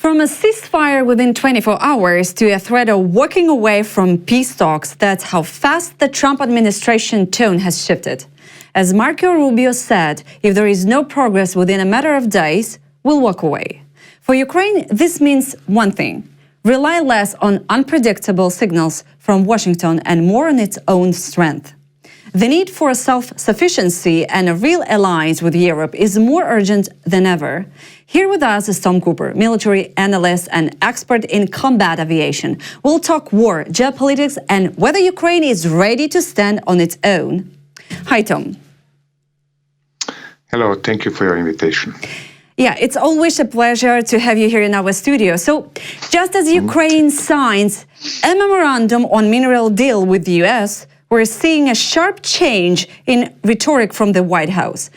From a ceasefire within 24 hours to a threat of walking away from peace talks, that's how fast the Trump administration tone has shifted. As Marco Rubio said, if there is no progress within a matter of days, we'll walk away. For Ukraine, this means one thing: rely less on unpredictable signals from Washington and more on its own strength. The need for self-sufficiency and a real alliance with Europe is more urgent than ever. Here with us is Tom Cooper, military analyst and expert in combat aviation. We'll talk war, geopolitics, and whether Ukraine is ready to stand on its own. Hi, Tom. Hello, thank you for your invitation. Yeah, it's always a pleasure to have you here in our studio. So, just as Ukraine signs a memorandum on mineral deal with the US, we're seeing a sharp change in rhetoric from the White House.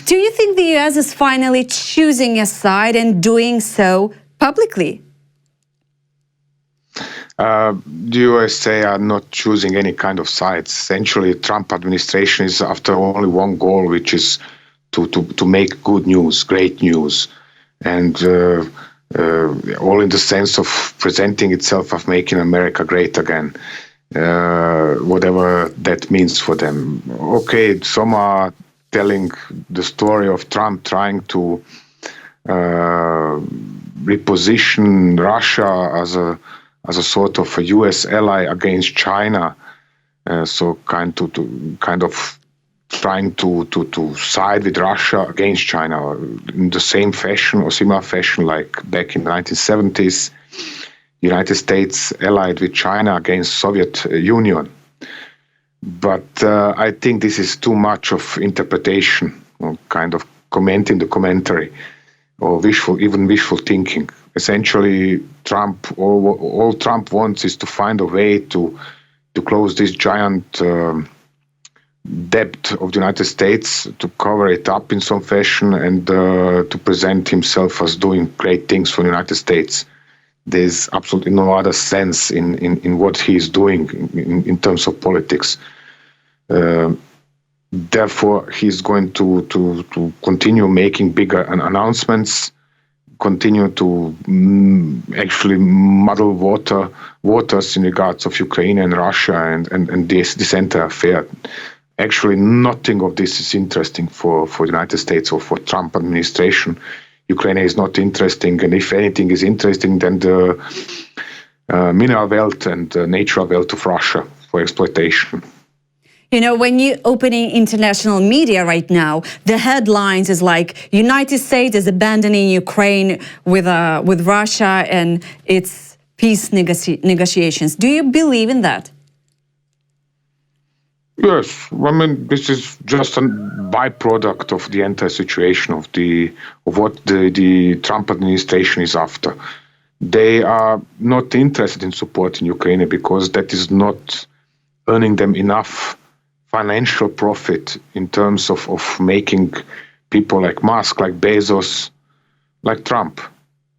Do you think the US is finally choosing a side and doing so publicly? The USA are not choosing any kind of sides. Essentially, the Trump administration is after only one goal, which is to make good news, great news, and all in the sense of presenting itself of making America great again. Whatever that means for them. Okay, some are telling the story of Trump trying to reposition Russia as a sort of a U.S. ally against China. So kind of trying to side with Russia against China in the same fashion or similar fashion like back in the 1970s. United States allied with China against Soviet Union. But I think this is too much of interpretation, or kind of commenting the commentary, or wishful thinking. Essentially, all Trump wants is to find a way to close this giant debt of the United States, to cover it up in some fashion, and to present himself as doing great things for the United States. There's absolutely no other sense in what he is doing in terms of politics. Therefore, he's going to continue making bigger announcements, continue to actually muddle waters in regards of Ukraine and Russia and this entire affair. Actually, nothing of this is interesting for the United States or for Trump administration. Ukraine is not interesting, and if anything is interesting, then the mineral wealth and natural wealth of Russia for exploitation. You know, when you're opening international media right now, the headlines is like United States is abandoning Ukraine with Russia and its peace negotiations. Do you believe in that? Yes, I mean, this is just a byproduct of the entire situation of what the Trump administration is after. They are not interested in supporting Ukraine because that is not earning them enough financial profit in terms of making people like Musk, like Bezos, like Trump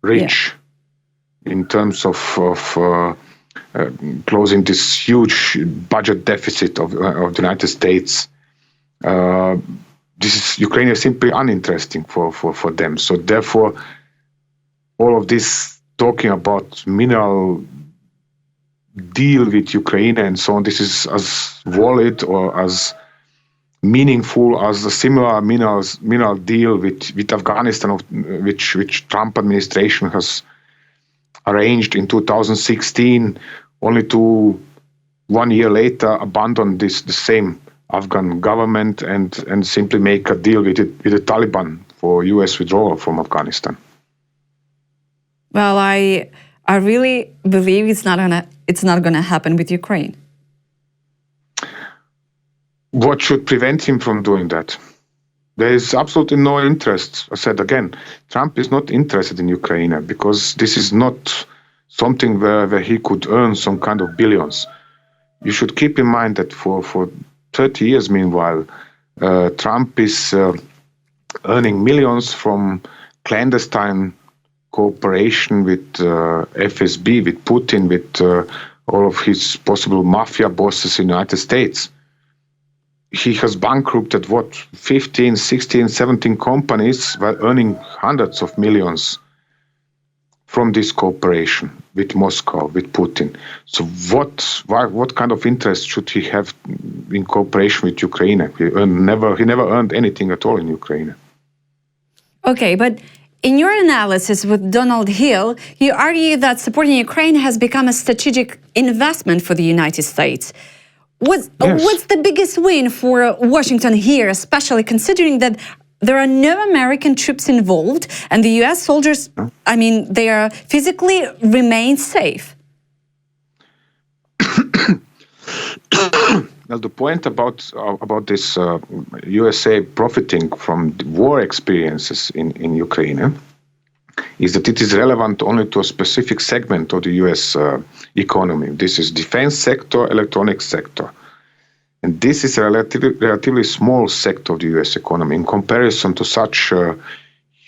rich, in terms of closing this huge budget deficit of the United States. Ukraine is simply uninteresting for them. So therefore, all of this talking about mineral deal with Ukraine and so on, this is as valid or as meaningful as a similar mineral deal with Afghanistan, which Trump administration has arranged in 2016, only to 1 year later abandon the same Afghan government and simply make a deal with the Taliban for U.S. withdrawal from Afghanistan. Well, I really believe it's not gonna happen with Ukraine. What should prevent him from doing that? There is absolutely no interest. I said again, Trump is not interested in Ukraine because this is not something where he could earn some kind of billions. You should keep in mind that for 30 years, meanwhile, Trump is earning millions from clandestine cooperation with FSB, with Putin, with all of his possible mafia bosses in the United States. He has bankrupted, 15, 16, 17 companies while earning hundreds of millions from this cooperation with Moscow, with Putin. So what kind of interest should he have in cooperation with Ukraine? He never earned anything at all in Ukraine. Okay, but in your analysis with Donald Hill, you argue that supporting Ukraine has become a strategic investment for the United States. What's the biggest win for Washington here, especially considering that there are no American troops involved and the US soldiers, they are physically remain safe? Well, the point about this USA profiting from war experiences in Ukraine is that it is relevant only to a specific segment of the US economy. This is defense sector, electronics sector. And this is a relatively small sector of the US economy in comparison to such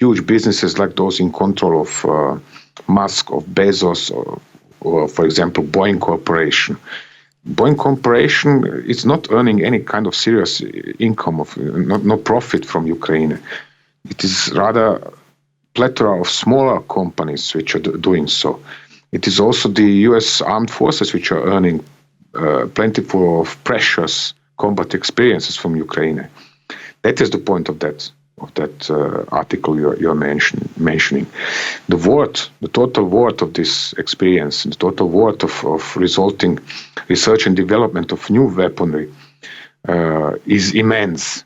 huge businesses like those in control of Musk, of Bezos, or for example, Boeing Corporation. Boeing Corporation is not earning any kind of serious income, no profit from Ukraine. It is rather a plethora of smaller companies which are doing so. It is also the US armed forces which are earning plentiful of precious combat experiences from Ukraine. That is the point of that article you're mentioning. The total worth of this experience, the total worth of resulting research and development of new weaponry is immense.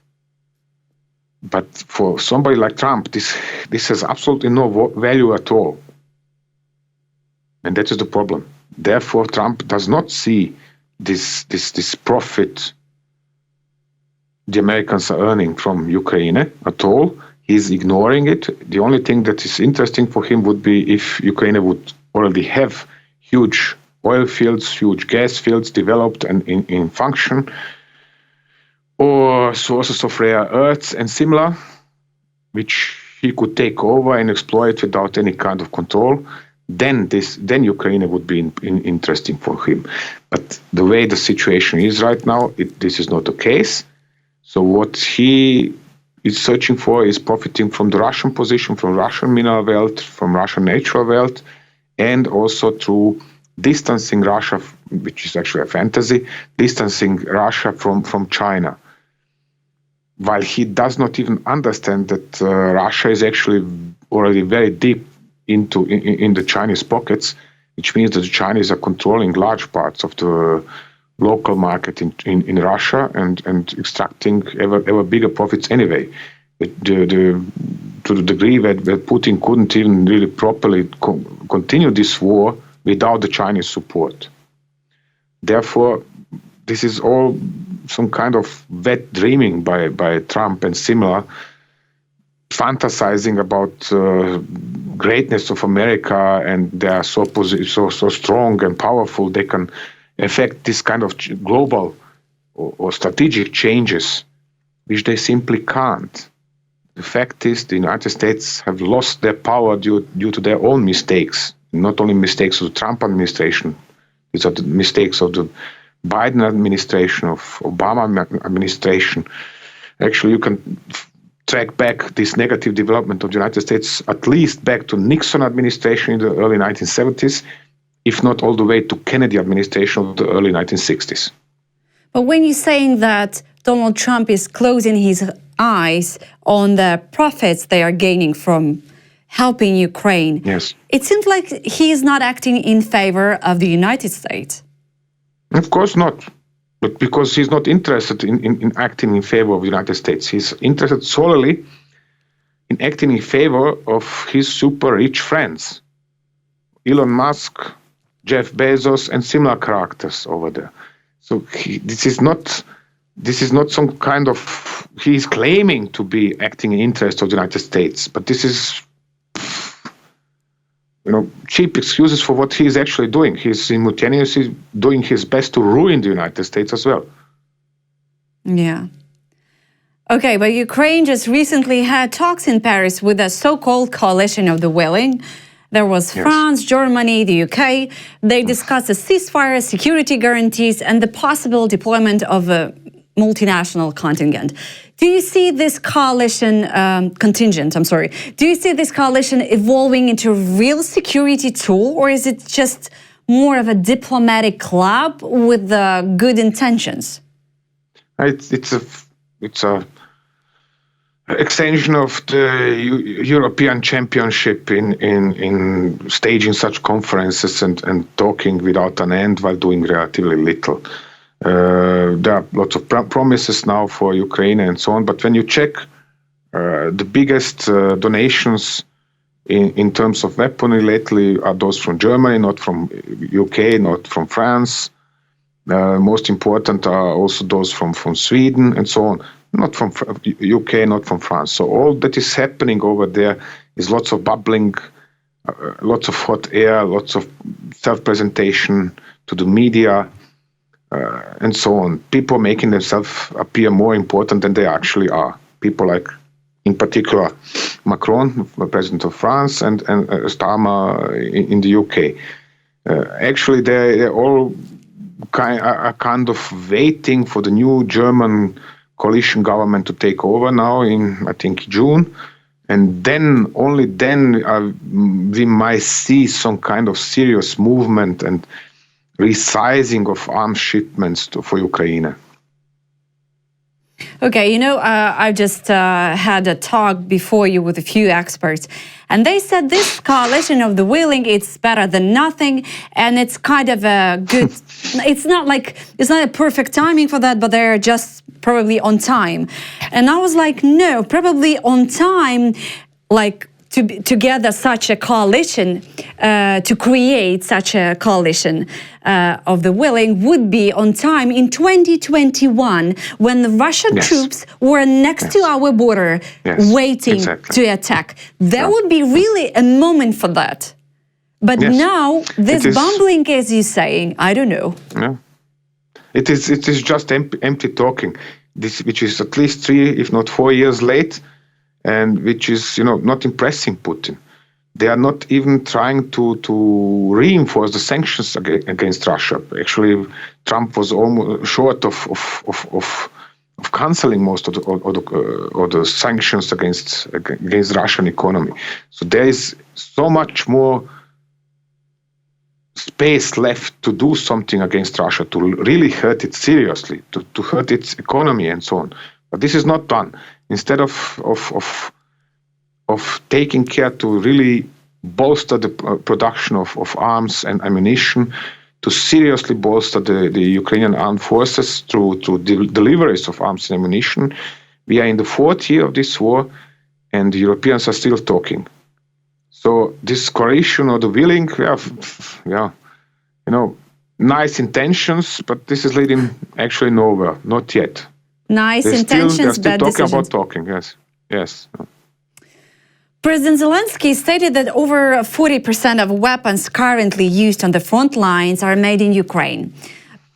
But for somebody like Trump, this has absolutely no value at all. And that is the problem. Therefore, Trump does not see this profit the Americans are earning from Ukraine at all. He's ignoring it. The only thing that is interesting for him would be if Ukraine would already have huge oil fields, huge gas fields developed and in function, or sources of rare earths and similar, which he could take over and exploit without any kind of control. Then Ukraine would be interesting for him. But the way the situation is right now, this is not the case. So what he is searching for is profiting from the Russian position, from Russian mineral wealth, from Russian natural wealth, and also through distancing Russia, which is actually a fantasy, distancing Russia from China. While he does not even understand that Russia is actually already very deep in the Chinese pockets, which means that the Chinese are controlling large parts of the local market in Russia and extracting ever bigger profits anyway. To the degree that Putin couldn't even really properly continue this war without the Chinese support. Therefore, this is all some kind of wet dreaming by Trump and similar, fantasizing about greatness of America, and they are so strong and powerful they can affect this kind of global or strategic changes, which they simply can't. The fact is the United States have lost their power due to their own mistakes, not only mistakes of the Trump administration. These are the mistakes of the Biden administration, of Obama administration. Actually, you can track back this negative development of the United States at least back to Nixon administration in the early 1970s, if not all the way to Kennedy administration of the early 1960s. But when you're saying that Donald Trump is closing his eyes on the profits they are gaining from helping Ukraine, yes, it seems like he is not acting in favor of the United States. Of course not. But because he's not interested in acting in favor of the United States. He's interested solely in acting in favor of his super rich friends. Elon Musk, Jeff Bezos, and similar characters over there. So this is not some kind of, he's claiming to be acting in interest of the United States, but this is, cheap excuses for what he is actually doing. He's simultaneously doing his best to ruin the United States as well. Yeah. Okay, but Ukraine just recently had talks in Paris with a so-called coalition of the willing. There was France, Germany, the UK. They discussed a ceasefire, security guarantees, and the possible deployment of multinational contingent. Do you see this coalition contingent? I'm sorry. Do you see this coalition evolving into a real security tool, or is it just more of a diplomatic club with good intentions? It's a extension of the European Championship in staging such conferences and talking without an end while doing relatively little. There are lots of promises now for Ukraine and so on, but when you check the biggest donations in terms of weaponry lately are those from Germany, not from UK, not from France. Most important are also those from Sweden and so on, not from UK, not from France. So all that is happening over there is lots of bubbling, lots of hot air, lots of self-presentation to the media, and so on. People making themselves appear more important than they actually are. People like, in particular, Macron, the president of France, and Starmer in the UK. Actually, they're all kind of waiting for the new German coalition government to take over now in, I think, June. And then, only then, we might see some kind of serious movement and resizing of arms shipments for Ukraine. Okay, I just had a talk before you with a few experts, and they said this coalition of the willing, it's better than nothing, and it's kind of a good, it's not a perfect timing for that, but they're just probably on time. And I was like, no, probably on time, like to gather such a coalition, to create such a coalition of the willing would be on time in 2021 when the Russian troops were next to our border waiting to attack. There would be really a moment for that. But now this bumbling, as you're saying, I don't know. Yeah. It is just empty talking, which is at least 3, if not 4 years late, and which is, not impressing Putin. They are not even trying to reinforce the sanctions against Russia. Actually, Trump was almost short of canceling most of the sanctions against Russian economy. So there is so much more space left to do something against Russia, to really hurt it seriously, to hurt its economy and so on. But this is not done. Instead of taking care to really bolster the production of arms and ammunition, to seriously bolster the Ukrainian armed forces through deliveries of arms and ammunition, we are in the 4th year of this war, and the Europeans are still talking. So this coalition or the willing, nice intentions, but this is leading actually nowhere, not yet. Nice intentions, bad talking decisions. About talking, yes. President Zelensky stated that over 40% of weapons currently used on the front lines are made in Ukraine.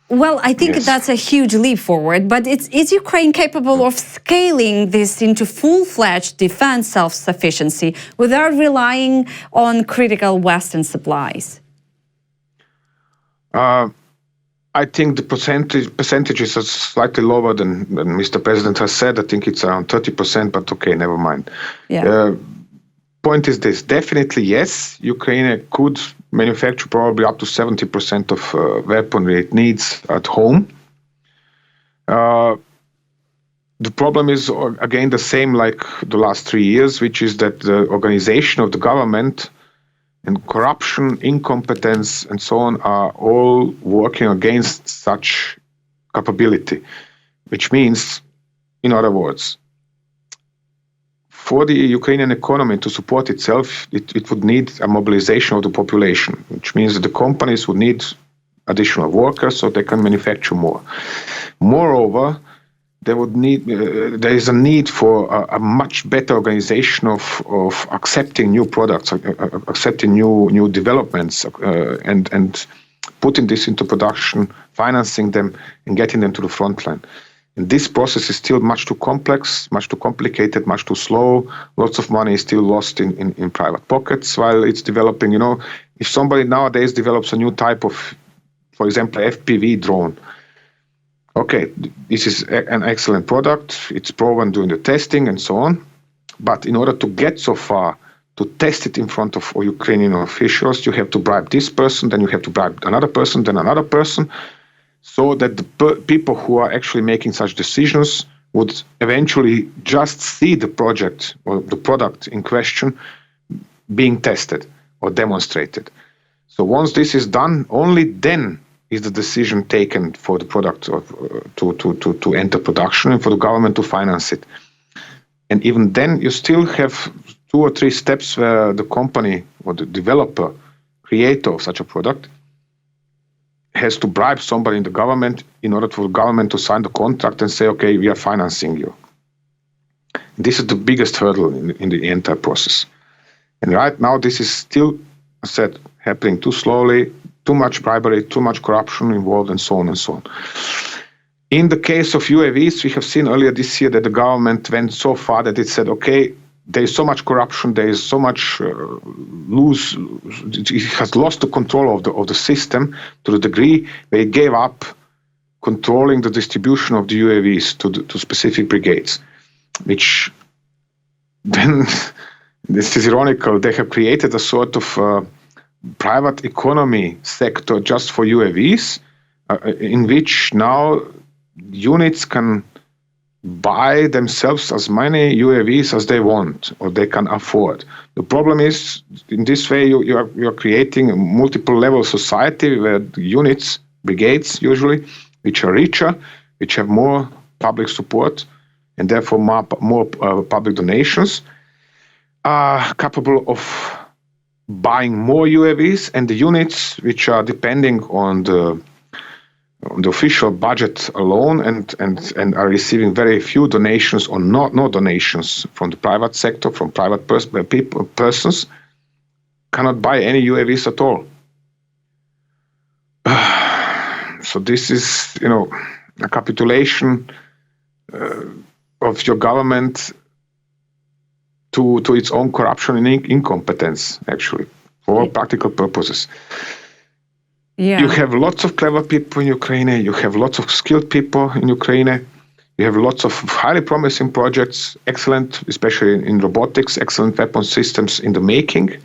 Well, I think that's a huge leap forward, but is Ukraine capable of scaling this into full-fledged defense self-sufficiency without relying on critical Western supplies? I think the percentages are slightly lower than Mr. President has said. I think it's around 30%, but okay, never mind. Yeah. Point is this: definitely yes, Ukraine could manufacture probably up to 70% of weaponry it needs at home. The problem is, again, the same like the last 3 years, which is that the organization of the government and corruption, incompetence, and so on are all working against such capability, which means, in other words, for the Ukrainian economy to support itself, it would need a mobilization of the population, which means that the companies would need additional workers so they can manufacture more. Moreover, there is a need for a much better organization of accepting new products, accepting new developments, and putting this into production, financing them, and getting them to the front line. And this process is still much too complex, much too complicated, much too slow. Lots of money is still lost in private pockets while it's developing. If somebody nowadays develops a new type of, for example, FPV drone, okay, this is an excellent product, it's proven during the testing and so on, but in order to get so far, to test it in front of Ukrainian officials, you have to bribe this person, then you have to bribe another person, then another person, so that the people who are actually making such decisions would eventually just see the project or the product in question being tested or demonstrated. So once this is done, only then is the decision taken for the product to enter production and for the government to finance it. And even then, you still have 2 or 3 steps where the company or the developer, creator of such a product, has to bribe somebody in the government in order for the government to sign the contract and say, okay, we are financing you. This is the biggest hurdle in the entire process. And right now, this is still, I said, happening too slowly, too much bribery, too much corruption involved, and so on and so on. In the case of UAVs, we have seen earlier this year that the government went so far that it said, okay, there is so much corruption, there is so much it has lost the control of the system to the degree where it gave up controlling the distribution of the UAVs to specific brigades, which then, this is ironical, they have created a sort of private economy sector just for UAVs, in which now units can buy themselves as many UAVs as they want or they can afford. The problem is, in this way, you are creating a multiple level society where the units, brigades usually, which are richer, which have more public support and therefore more public donations, are capable of buying more UAVs, and the units which are depending on the official budget alone and are receiving very few donations or no donations from the private sector, from private persons, cannot buy any UAVs at all. So this is, a capitulation of your government to its own corruption and incompetence, actually, for all practical purposes. Yeah. You have lots of clever people in Ukraine, you have lots of skilled people in Ukraine, you have lots of highly promising projects, excellent, especially in robotics, excellent weapon systems in the making,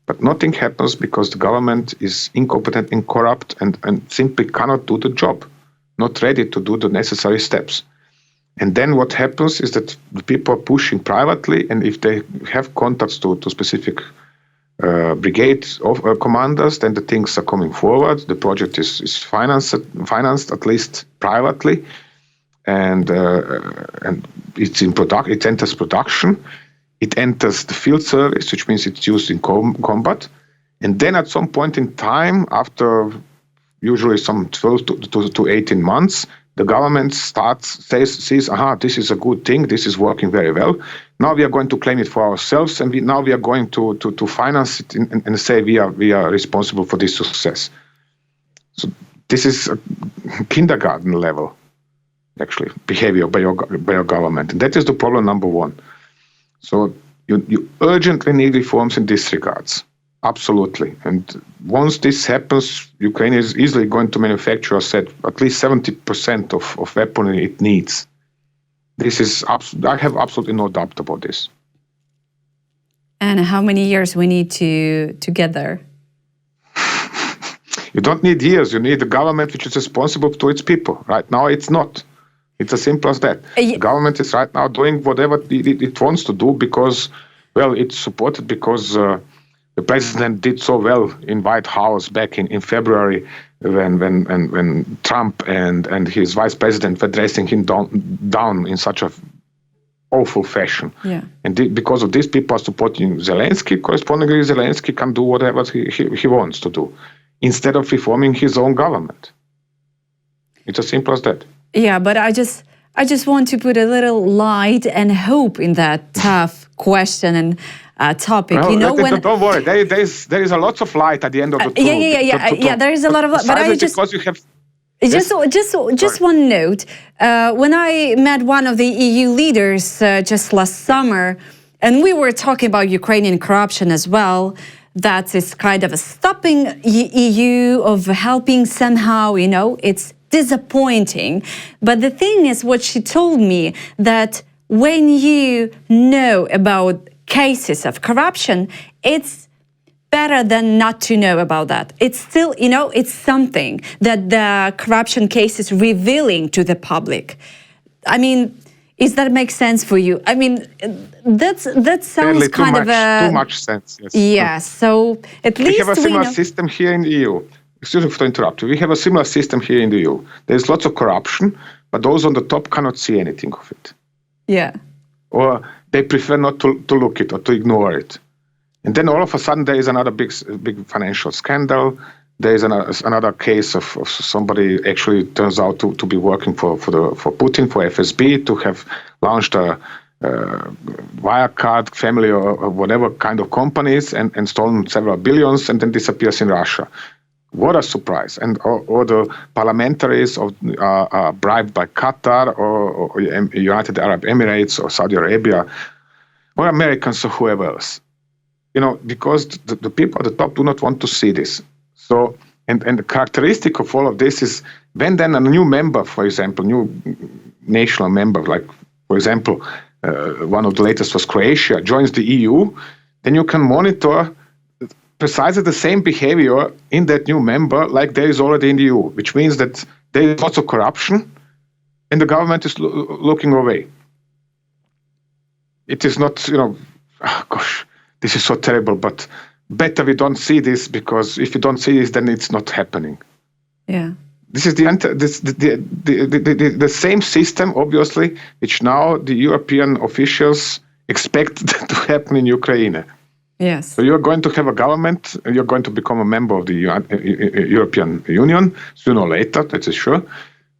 but nothing happens because the government is incompetent and corrupt and simply cannot do the job, not ready to do the necessary steps. And then what happens is that the people are pushing privately, and if they have contacts to specific brigade commanders, then the things are coming forward. The project is financed at least privately, and it's in it enters production. It enters the field service, which means it's used in combat. And then at some point in time, after usually some 12 to 18 months, the government sees, this is a good thing, this is working very well. Now we are going to claim it for ourselves, and now we are going to finance it and say we are responsible for this success. So this is a kindergarten level, actually, behavior by your government. And that is the problem number one. So you urgently need reforms in this regards. Absolutely. And once this happens, Ukraine is easily going to manufacture, I said, at least 70% of weaponry it needs. This is I have absolutely no doubt about this. And how many years we need to get there? You don't need years. You need a government which is responsible to its people. Right now, it's not. It's as simple as that. The government is right now doing whatever it wants to do because, well, it's supported because the president did so well in White House back in February when Trump and his vice president were dressing him down in such a awful fashion. Yeah. And because of this, people are supporting Zelensky. Correspondingly, Zelensky can do whatever he wants to do instead of reforming his own government. It's as simple as that. Yeah, but I just want to put a little light and hope in that tough question and topic. Well, don't worry. There is a lot of light at the end of the tunnel. Yeah. There is a lot of light. But I just because you have just one note. When I met one of the EU leaders just last summer, and we were talking about Ukrainian corruption as well, that is kind of stopping EU of helping somehow. It's disappointing. But the thing is, what she told me, that when you know about cases of corruption, it's better than not to know about that. It's still, it's something that the corruption case is revealing to the public. I mean, does that make sense for you? I mean, that sounds kind of too much sense. Yes. Yes. So at least we have a similar system here in the EU. Excuse me for interrupting. We have a similar system here in the EU. There's lots of corruption, but those on the top cannot see anything of it. Yeah. Or they prefer not to look it or to ignore it. And then all of a sudden there is another big financial scandal. There is another case of somebody actually turns out to be working for Putin, for FSB, to have launched a Wirecard family or whatever kind of companies and stolen several billions and then disappears in Russia. What a surprise. And or the parliamentaries are bribed by Qatar or United Arab Emirates or Saudi Arabia or Americans or whoever else. Because the people at the top do not want to see this. So, and the characteristic of all of this is when then a new member, for example, new national member, like, for example, one of the latest was Croatia, joins the EU, then you can monitor precisely the same behavior in that new member like there is already in the EU, which means that there is lots of corruption and the government is looking away. It is not, this is so terrible, but better we don't see this, because if you don't see this, then it's not happening. Yeah. This is the same system, obviously, which now the European officials expect to happen in Ukraine. Yes. So you're going to have a government, and you're going to become a member of the European Union sooner or later, that is sure.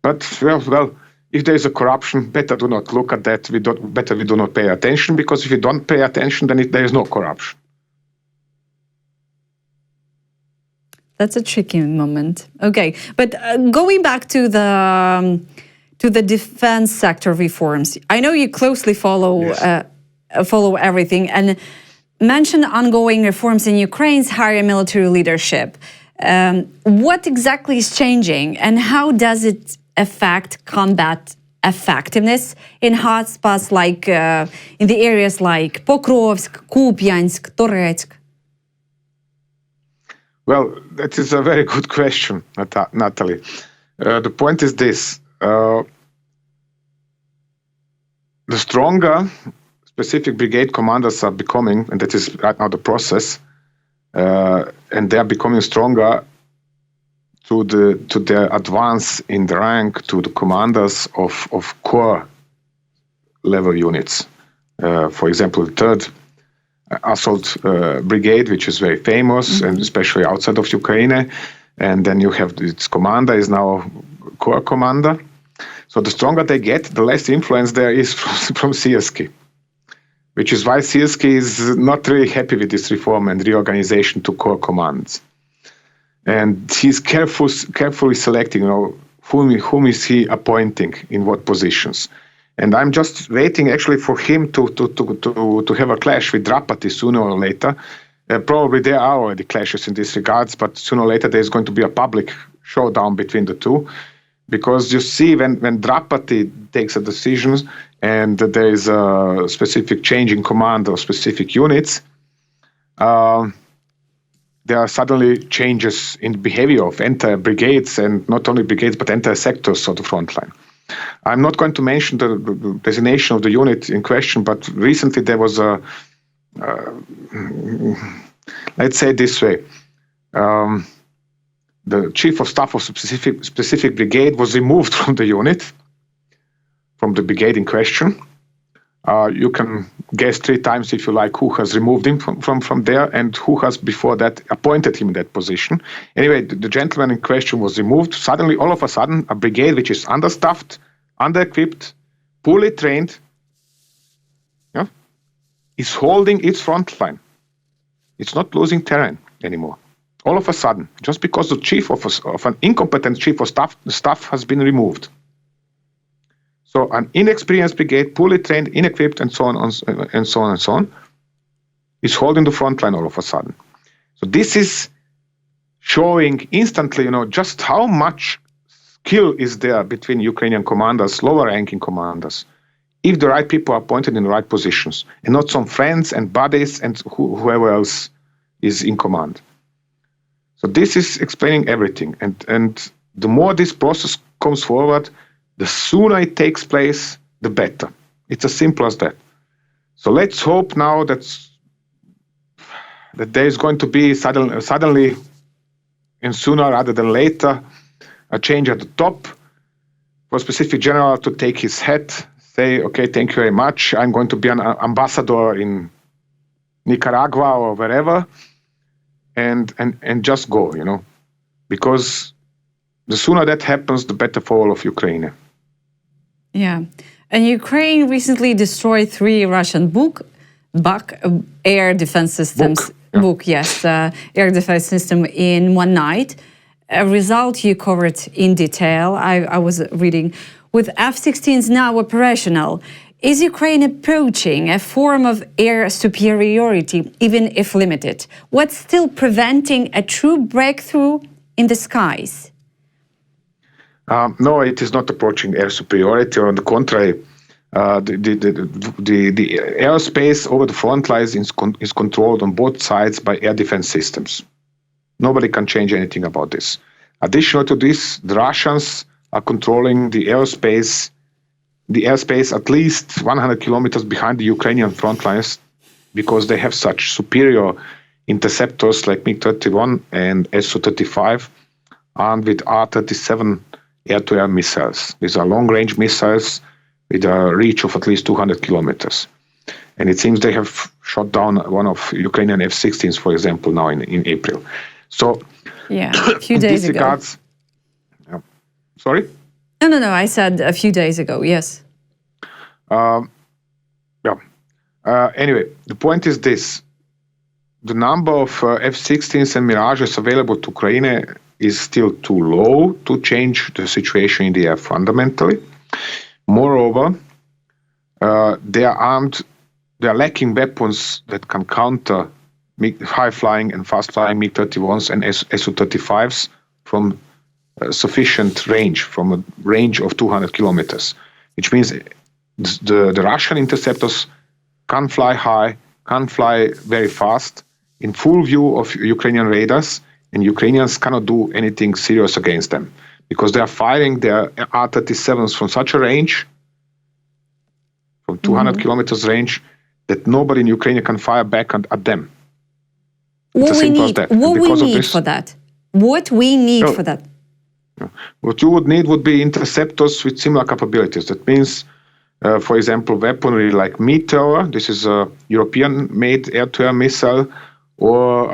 But well, if there is a corruption, better do not look at that. Better we do not pay attention, because if you don't pay attention, then there is no corruption. That's a tricky moment. Okay, but going back to the defense sector reforms, I know you closely follow everything and mention ongoing reforms in Ukraine's higher military leadership. What exactly is changing, and how does it affect combat effectiveness in hotspots like in the areas like Pokrovsk, Kupiansk, Toretsk? Well, that is a very good question, Natalie. The point is this. The stronger specific brigade commanders are becoming, and that is right now the process, and they are becoming stronger to their advance in the rank to the commanders of corps level units. For example, the 3rd Assault Brigade, which is very famous, and especially outside of Ukraine. And then you have its commander is now corps commander. So the stronger they get, the less influence there is from Syrskyi, which is why Syrskyi is not really happy with this reform and reorganization to corps commands. And he's carefully selecting, whom is he appointing in what positions. And I'm just waiting actually for him to have a clash with Drapati sooner or later. Probably there are already clashes in this regards, but sooner or later there's going to be a public showdown between the two. Because you see, when Drapati takes a decision and there is a specific change in command of specific units, there are suddenly changes in the behavior of entire brigades, and not only brigades, but entire sectors of the front line. I'm not going to mention the designation of the unit in question, but recently there was a, let's say it this way, the chief of staff of specific brigade was removed from the unit, from the brigade in question. You can guess 3 times, if you like, who has removed him from there and who has before that appointed him in that position. Anyway, the gentleman in question was removed. Suddenly, all of a sudden, a brigade which is understaffed, under-equipped, poorly trained, is holding its front line. It's not losing terrain anymore. All of a sudden, just because the chief of an incompetent chief of staff, the staff has been removed. So an inexperienced brigade, poorly trained, inequipped, and so on and so on and so on, is holding the front line all of a sudden. So this is showing instantly, just how much skill is there between Ukrainian commanders, lower-ranking commanders, if the right people are appointed in the right positions, and not some friends and buddies and whoever else is in command. So this is explaining everything. And the more this process comes forward, the sooner it takes place, the better. It's as simple as that. So let's hope now that there is going to be suddenly, and sooner rather than later, a change at the top for a specific general to take his hat, say, okay, thank you very much. I'm going to be an ambassador in Nicaragua or wherever, and just go, because the sooner that happens, the better for all of Ukraine. Yeah. And Ukraine recently destroyed 3 Russian Buk air defense systems. Air defense system in one night. A result you covered in detail. I was reading. With F-16s now operational, is Ukraine approaching a form of air superiority, even if limited? What's still preventing a true breakthrough in the skies? No, it is not approaching air superiority. On the contrary, the airspace over the front lines is controlled on both sides by air defense systems. Nobody can change anything about this. Additional to this, the Russians are controlling the airspace at least 100 kilometers behind the Ukrainian front lines, because they have such superior interceptors like MiG-31 and Su-35 armed with R-37 air-to-air missiles. These are long-range missiles with a reach of at least 200 kilometers. And it seems they have shot down one of Ukrainian F-16s, for example, now in April. So, a few days ago. Sorry? No. I said a few days ago, yes. Anyway, the point is this. The number of F-16s and Mirages available to Ukraine is still too low to change the situation in the air fundamentally. Moreover, they are armed, they are lacking weapons that can counter high-flying and fast-flying MiG-31s and Su-35s from sufficient range, from a range of 200 kilometers, which means the Russian interceptors can fly high, can fly very fast, in full view of Ukrainian radars, and Ukrainians cannot do anything serious against them, because they are firing their R-37s from such a range, from 200 kilometers range, that nobody in Ukraine can fire back at them. What we need for that? What you would need would be interceptors with similar capabilities. That means, for example, weaponry like Meteor. This is a European-made air-to-air missile, or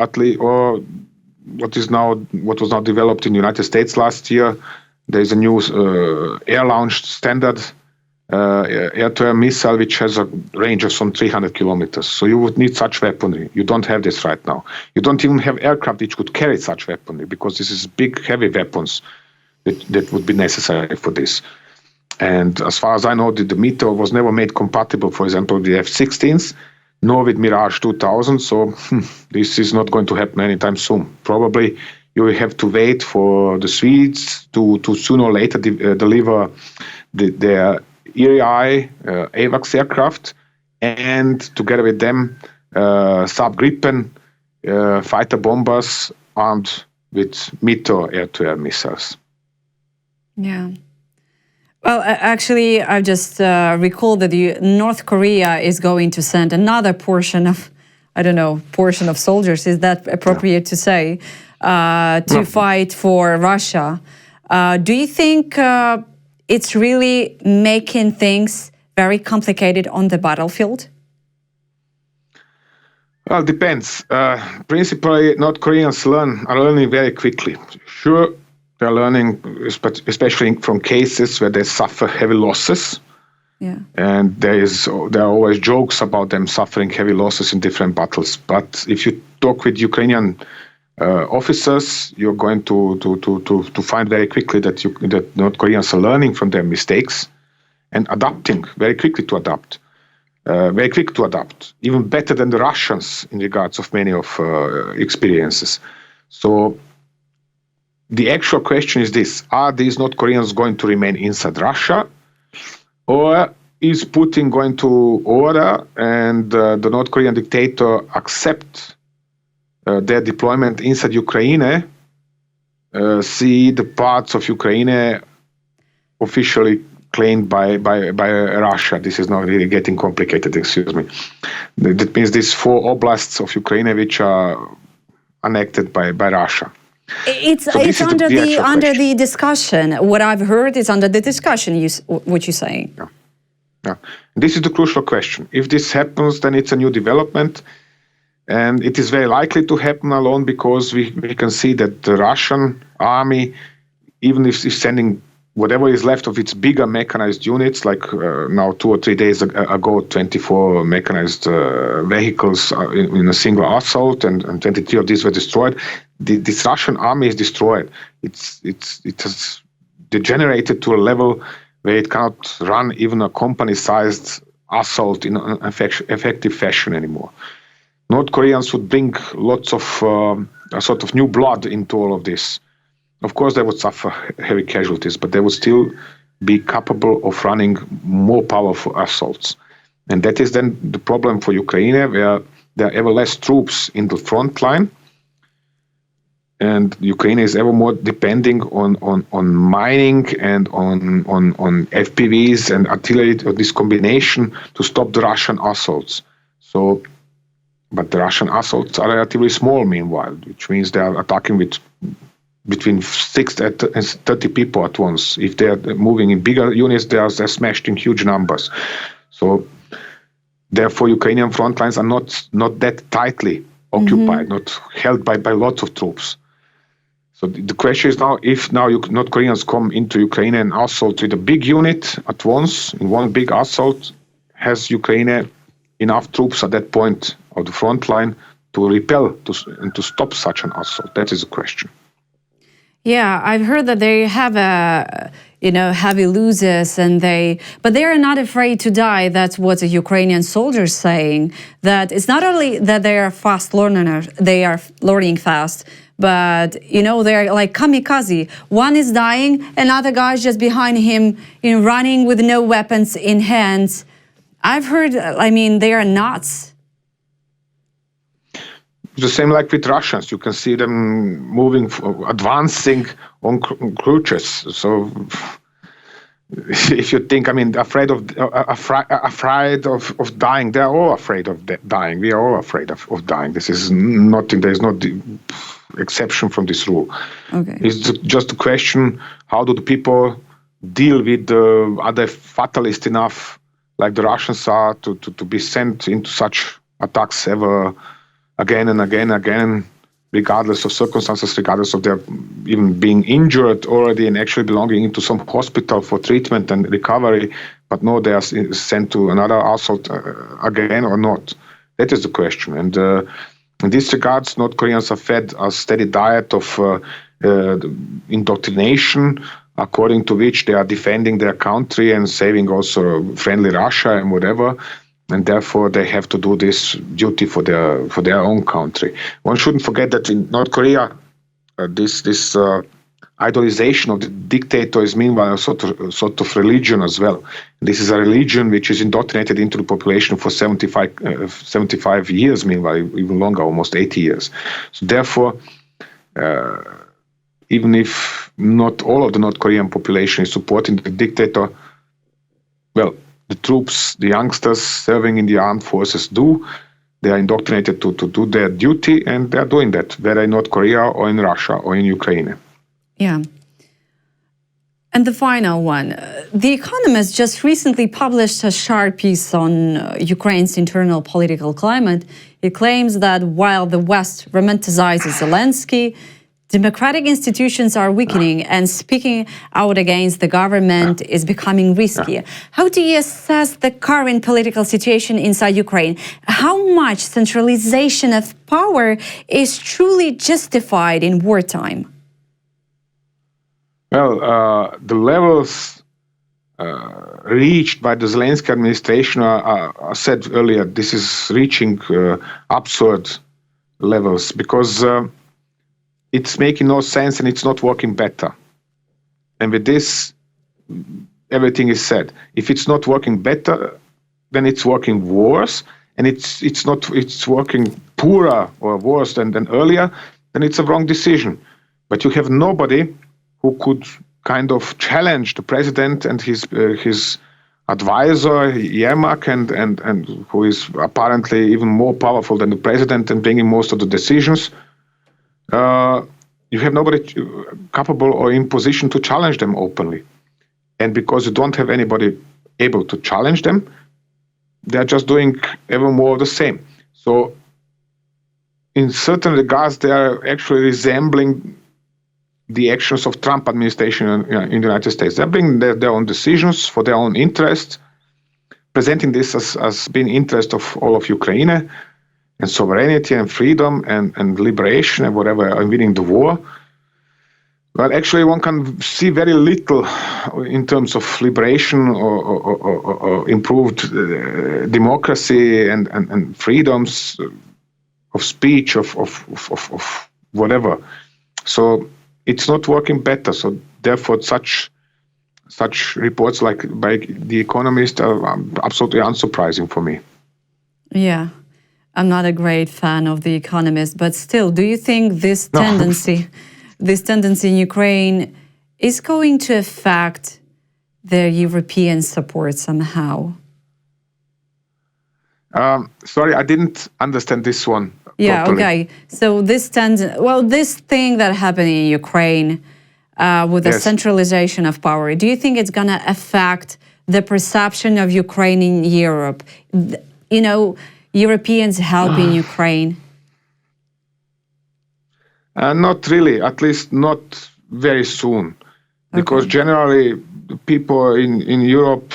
what was now developed in the United States last year. There is a new air-launched standard air-to-air missile which has a range of some 300 kilometers. So you would need such weaponry. You don't have this right now. You don't even have aircraft which could carry such weaponry, because this is big, heavy weapons that would be necessary for this. And as far as I know, the Meteor was never made compatible, for example, with the F-16s, nor with Mirage 2000. So this is not going to happen anytime soon. Probably you will have to wait for the Swedes to sooner or later deliver their Iri AWACS aircraft, and together with them, Saab Gripen fighter bombers armed with Meteor air-to-air missiles. Yeah. Well, actually, I just recalled that North Korea is going to send another portion of soldiers, is that appropriate to say, to fight for Russia. Do you think it's really making things very complicated on the battlefield? Well, it depends. Principally, North Koreans are learning very quickly. Sure, they're learning, especially from cases where they suffer heavy losses. Yeah. And there are always jokes about them suffering heavy losses in different battles. But if you talk with Ukrainian officers, you're going to find very quickly that North Koreans are learning from their mistakes and adapting very quickly to adapt. Very quick to adapt, even better than the Russians in regards of many of experiences. So the actual question is this: are these North Koreans going to remain inside Russia, or is Putin going to order and the North Korean dictator accept their deployment inside Ukraine, see the parts of Ukraine officially claimed by Russia? This is not really getting complicated, excuse me. That means these 4 oblasts of Ukraine which are annexed by Russia. It's under the discussion. What I've heard is under the discussion. What you're saying. Yeah. This is the crucial question. If this happens, then it's a new development, and it is very likely to happen alone because we can see that the Russian army, even if it's sending whatever is left of its bigger mechanized units, like now 2 or 3 days ago, 24 mechanized vehicles in a single assault, and 23 of these were destroyed. This Russian army is destroyed. It has degenerated to a level where it cannot run even a company-sized assault in an effective fashion anymore. North Koreans would bring lots of a sort of new blood into all of this. Of course, they would suffer heavy casualties, but they would still be capable of running more powerful assaults. And that is then the problem for Ukraine, where there are ever less troops in the front line. And Ukraine is ever more depending on mining and on FPVs and artillery, or this combination, to stop the Russian assaults. But the Russian assaults are relatively small meanwhile, which means they are attacking with between 6 and 30 people at once. If they are moving in bigger units, they are smashed in huge numbers. So therefore, Ukrainian front lines are not that tightly occupied, not held by lots of troops. So the question is now, if North Koreans come into Ukraine and assault with a big unit at once, in one big assault, has Ukraine enough troops at that point of the front line to repel and to stop such an assault? That is the question. Yeah, I've heard that they have heavy losses, but they are not afraid to die. That's what the Ukrainian soldiers saying. That it's not only that they are fast learners, they are learning fast, but they're like kamikaze. One is dying, another guy's just behind him, running with no weapons in hands. I've heard. They are nuts. The same like with Russians. You can see them moving, advancing on crutches. So if you think, afraid of dying, they are all afraid of dying. We are all afraid of dying. This is nothing. There is no exception from this rule. Okay. It's just a question: how do the people deal with are they fatalist enough, like the Russians are, to be sent into such attacks ever again and again, regardless of circumstances, regardless of their even being injured already and actually belonging into some hospital for treatment and recovery, but no, they are sent to another assault again or not? That is the question. And in this regards, North Koreans are fed a steady diet of indoctrination, according to which they are defending their country and saving also friendly Russia and whatever. And therefore, they have to do this duty for their own country. One shouldn't forget that in North Korea, this idolization of the dictator is meanwhile a sort of religion as well. This is a religion which is indoctrinated into the population for 75 years, meanwhile, even longer, almost 80 years. So therefore, even if not all of the North Korean population is supporting the dictator, well, the troops, the youngsters serving in the armed forces they are indoctrinated to do their duty, and they are doing that, whether in North Korea or in Russia or in Ukraine. Yeah. And the final one. The Economist just recently published a sharp piece on Ukraine's internal political climate. It claims that while the West romanticizes Zelensky, democratic institutions are weakening, and speaking out against the government is becoming risky. How do you assess the current political situation inside Ukraine? How much centralization of power is truly justified in wartime? Well, the levels reached by the Zelensky administration are said earlier. This is reaching absurd levels because it's making no sense and it's not working better. And with this, everything is said. If it's not working better, then it's working worse, and it's working poorer or worse than earlier, then it's a wrong decision. But you have nobody who could kind of challenge the president and his advisor Yermak, and who is apparently even more powerful than the president and bringing most of the decisions. You have nobody capable or in position to challenge them openly. And because you don't have anybody able to challenge them, they're just doing ever more of the same. So in certain regards, they are actually resembling the actions of Trump administration in the United States. They're bringing their own decisions for their own interests, presenting this as being interest of all of Ukraine and sovereignty and freedom and liberation and whatever, and winning the war. But actually one can see very little in terms of liberation or improved democracy and freedoms of speech, of whatever. So it's not working better. So therefore such reports like by The Economist are absolutely unsurprising for me. Yeah. I'm not a great fan of The Economist, but still, do you think this tendency in Ukraine is going to affect their European support somehow? Sorry, I didn't understand this one. Yeah, properly. okay. So this thing that happened in Ukraine with the centralization of power, do you think it's going to affect the perception of Ukraine in Europe? You know, Europeans helping Ukraine? Not really, at least not very soon. Because generally, people in Europe,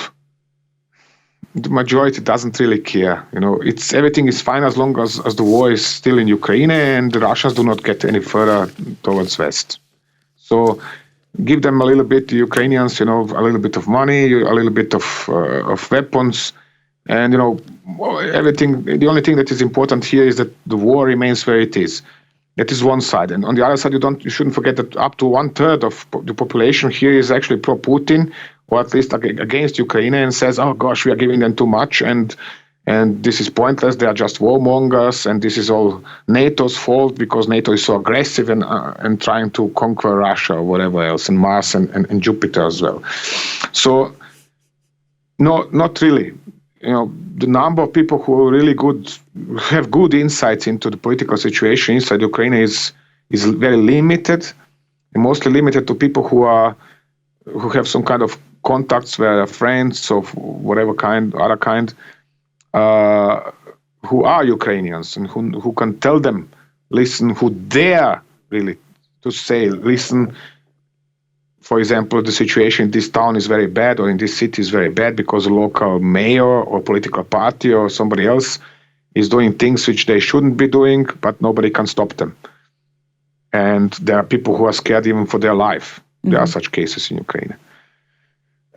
the majority doesn't really care. You know, everything is fine as long as the war is still in Ukraine and the Russians do not get any further towards West. So give them a little bit, the Ukrainians, you know, a little bit of money, a little bit of weapons. And, you know, everything. The only thing that is important here is that the war remains where it is. That is one side. And on the other side, you shouldn't forget that up to 1/3 of the population here is actually pro-Putin, or at least against Ukraine, and says, oh gosh, we are giving them too much, and this is pointless, they are just warmongers, and this is all NATO's fault because NATO is so aggressive and trying to conquer Russia or whatever else, and Mars and Jupiter as well. So, no, not really. You know, the number of people who are really have good insights into the political situation inside Ukraine is very limited, and mostly limited to people who have some kind of contacts, where friends of whatever other kind, who are Ukrainians and who can tell them, listen, who dare really to say, listen. For example, the situation in this town is very bad, or in this city is very bad because a local mayor or political party or somebody else is doing things which they shouldn't be doing, but nobody can stop them. And there are people who are scared even for their life. There are such cases in Ukraine.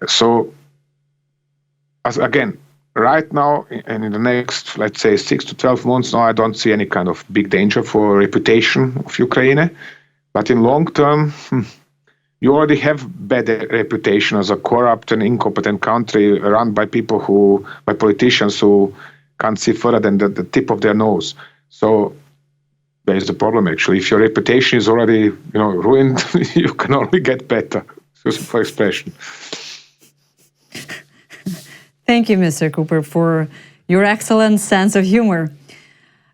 So, again, right now and in the next, let's say, 6 to 12 months, now I don't see any kind of big danger for reputation of Ukraine. But in long term, you already have bad reputation as a corrupt and incompetent country run by by politicians who can't see further than the tip of their nose. So there is the problem, actually. If your reputation is already, ruined, you can only get better. Excuse me for expression. Thank you, Mr. Cooper, for your excellent sense of humor.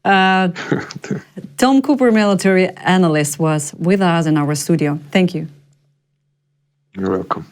Tom Cooper, military analyst, was with us in our studio. Thank you. You're welcome.